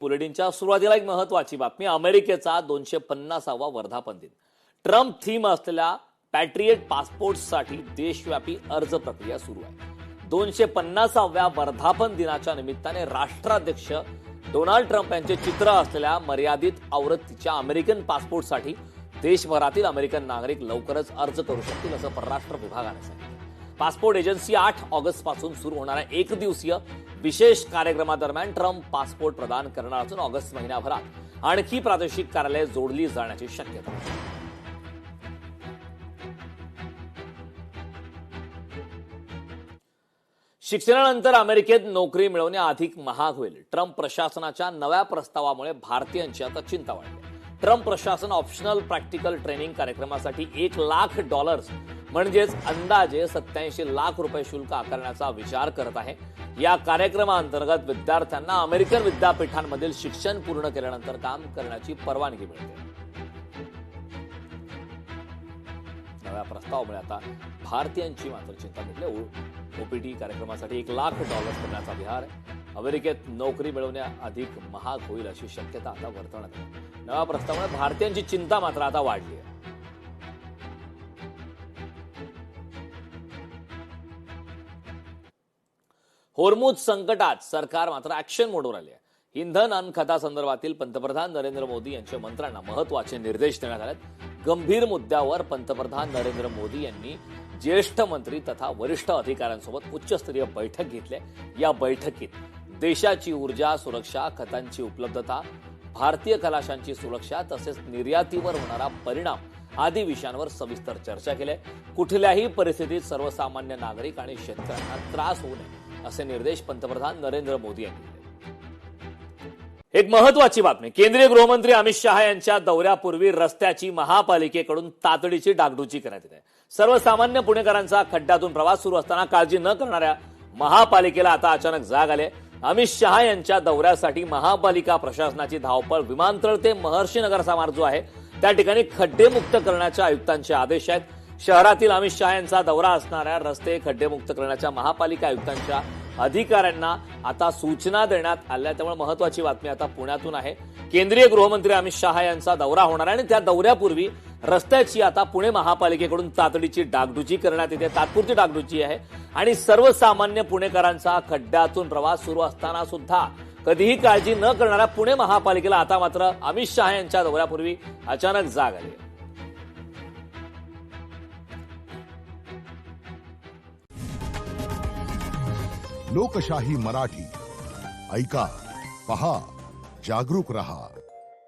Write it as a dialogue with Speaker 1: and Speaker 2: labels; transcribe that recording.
Speaker 1: बुलेटिनच्या सुरुवातीला एक महत्त्वाची बातमी. अमेरिकेचा 250वा वर्धापन दिन. ट्रम्प थीम असलेल्या पॅट्रियट पासपोर्टसाठी देशव्यापी अर्ज प्रक्रिया सुरू आहे. 250व्या वर्धापन दिनाच्या निमित्ताने राष्ट्राध्यक्ष डोनाल्ड ट्रम्प यांचे चित्र असलेल्या मर्यादित आवृत्तीच्या अमेरिकन पासपोर्टसाठी देशभरातील अमेरिकन नागरिक लवकरच अर्ज करू शकतील असं परराष्ट्र विभागाने सांगितलं. पासपोर्ट एजन्सी 8 ऑगस्ट पासून सुरू होणाऱ्या एक दिवसीय विशेष कार्यक्रमादरम्यान ट्रम्प पासपोर्ट प्रदान करणार असून ऑगस्ट महिन्याभरात आणखी प्रादेशिक कार्यालये जोडली जाण्याची शक्यता आहे. शिक्षणानंतर अमेरिकेत नोकरी मिळवणे अधिक महाग होईल. ट्रम्प प्रशासनाच्या नव्या प्रस्तावामुळे भारतीयांची आता चिंता वाढली. ट्रम्प प्रशासन ऑप्शनल प्रॅक्टिकल ट्रेनिंग कार्यक्रमासाठी $1,00,000 म्हणजेच अंदाजे 87 लाख रुपये शुल्क आकारण्याचा विचार करत आहे. या कार्यक्रमाअंतर्गत विद्यार्थ्यांना अमेरिकन विद्यापीठांमधील शिक्षण पूर्ण केल्यानंतर काम करण्याची परवानगी मिळते. नव्या प्रस्तावामुळे आता भारतीयांची मात्र चिंता मिटली. ओपीटी कार्यक्रमासाठी $1,00,000 करण्याचा विचार आहे. अमेरिकेत नोकरी मिळवणे अधिक महाग होईल अशी शक्यता आता वर्तवण्यात आली. नव्या प्रस्तावामुळे भारतीयांची चिंता मात्र आता वाढली आहे. होर्मुझ संकटात सरकार मात्र ऍक्शन मोडवर आले आहे. इंधन आणि खतासंदर्भातील पंतप्रधान नरेंद्र मोदी यांच्या मंत्र्यांना महत्वाचे निर्देश देण्यात आले. गंभीर मुद्द्यावर पंतप्रधान नरेंद्र मोदी यांनी ज्येष्ठ मंत्री तथा वरिष्ठ अधिकाऱ्यांसोबत उच्चस्तरीय बैठक घेतली. या बैठकीत देशाची ऊर्जा सुरक्षा, खतांची उपलब्धता, भारतीय खलाशांची सुरक्षा तसेच निर्यातीवर होणारा परिणाम आदी विषयांवर सविस्तर चर्चा केली. कुठल्याही परिस्थितीत सर्वसामान्य नागरिक आणि शेतकऱ्यांना त्रास होऊ नये असे निर्देश पंतप्रधान नरेंद्र मोदी यांनी दिले. एक महत्वाची बातमी. केंद्रीय गृहमंत्री अमित शहा यांच्या दौऱ्यापूर्वी रस्त्याची महापालिकेकडून तातडीची डागडुजी करण्यात येते. सर्वसामान्य पुणेकरांचा खड्ड्यातून प्रवास सुरू असताना काळजी न करणाऱ्या महापालिकेला आता अचानक जाग आले. अमित शहा यांच्या दौऱ्यासाठी महापालिका प्रशासनाची धावपळ विमानतळ ते महर्षीनगरचा मार्ग जो आहे त्या ठिकाणी खड्डेमुक्त करण्याच्या आयुक्तांचे आदेश आहेत. शहरातील अमित शहा यांचा दौरा असणाऱ्या रस्ते खड्डेमुक्त करण्याच्या महापालिका आयुक्तांच्या अधिकाऱ्यांना आता सूचना देण्यात आल्या. त्यामुळे महत्वाची बातमी आता पुण्यातून आहे. केंद्रीय गृहमंत्री अमित शहा यांचा दौरा होणार आहे आणि त्या दौऱ्यापूर्वी रस्त्याची आता पुणे महापालिकेकडून तातडीची डागडुजी करण्यात येते. तात्पुरती डागडुजी आहे आणि सर्वसामान्य पुणेकरांचा खड्ड्यातून प्रवास सुरू असताना सुद्धा कधीही काळजी न करणाऱ्या पुणे महापालिकेला आता मात्र अमित शहा यांच्या दौऱ्यापूर्वी अचानक जाग आली.
Speaker 2: लोकशाही मराठी ऐका, पहा, जागरूक रहा.